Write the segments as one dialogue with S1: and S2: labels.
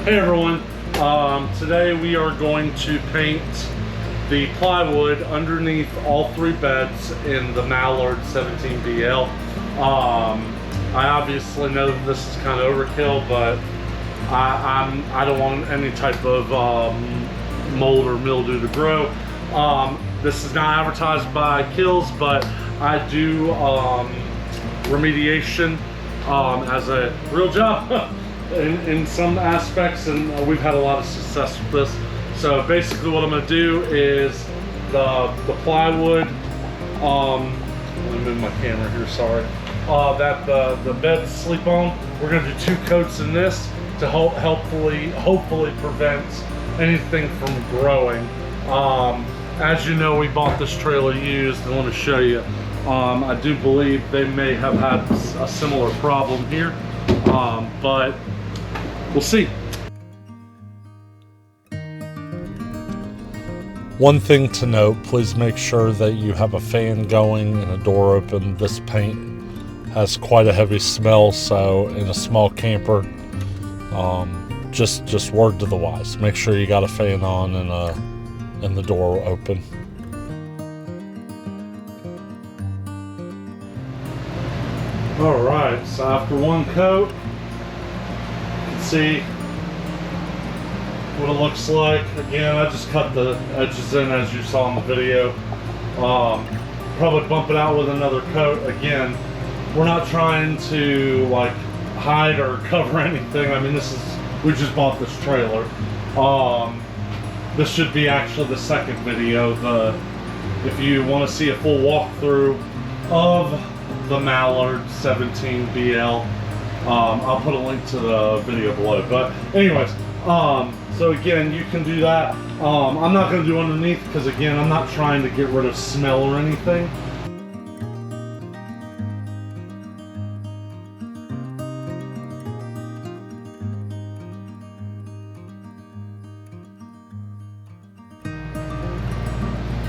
S1: Hey everyone, today we are going to paint the plywood underneath all three beds in the Mallard 17BL. I obviously know that this is kind of overkill, but I don't want any type of mold or mildew to grow. This is not advertised by KILZ, but I do remediation as a real job. In some aspects, and we've had a lot of success with this. So basically what I'm going to do is the plywood, let me move my camera here, sorry, that the beds sleep on, we're going to do 2 coats in this to hopefully prevent anything from growing. As you know, we bought this trailer used, and let me show you. I do believe they may have had a similar problem here, but we'll see. One thing to note, please make sure that you have a fan going and a door open. This paint has quite a heavy smell, so in a small camper, just word to the wise. Make sure you got a fan on and the door open. All right, so after 1 coat, see what it looks like. Again, I just cut the edges in as you saw in the video. Probably bump it out with another coat. Again, we're not trying to like hide or cover anything. I mean, we just bought this trailer. This should be actually the second video. If you want to see a full walkthrough of the Mallard 17BL, I'll put a link to the video below. But anyways, so again, you can do that. I'm not going to do underneath because again, I'm not trying to get rid of smell or anything.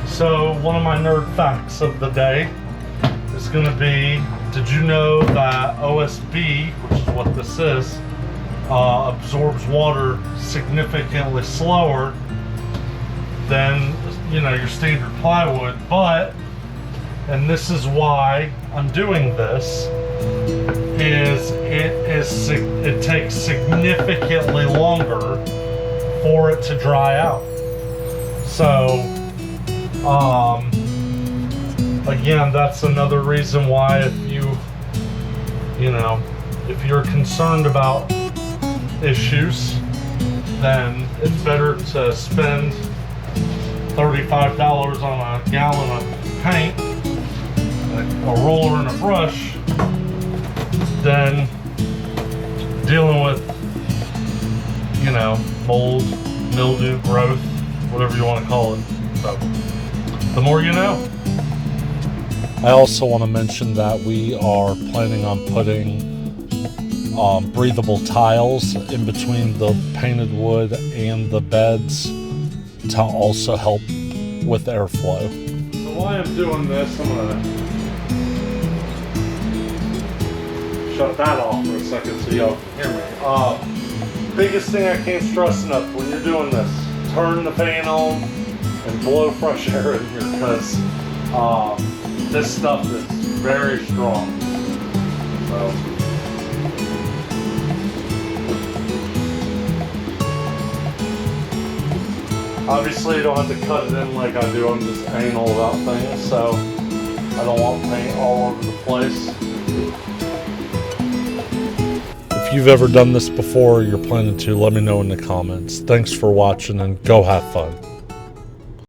S1: So one of my nerd facts of the day is going to be, did you know that OSB, which is what this is, absorbs water significantly slower than, you know, your standard plywood? But, and this is why I'm doing this, it takes significantly longer for it to dry out. So again, that's another reason why if you're concerned about issues, then it's better to spend $35 on a gallon of paint, a roller and a brush, than dealing with, mold, mildew, growth, whatever you want to call it. So, the more you know. I also want to mention that we are planning on putting breathable tiles in between the painted wood and the beds to also help with airflow. So while I'm doing this, I'm going to shut that off for a second so y'all can hear me. Biggest thing I can't stress enough when you're doing this, turn the fan on and blow fresh air in here, because this stuff is very strong. So, obviously you don't have to cut it in like I do. I'm just anal about things, so I don't want paint all over the place. If you've ever done this before or you're planning to, let me know in the comments. Thanks for watching and go have fun.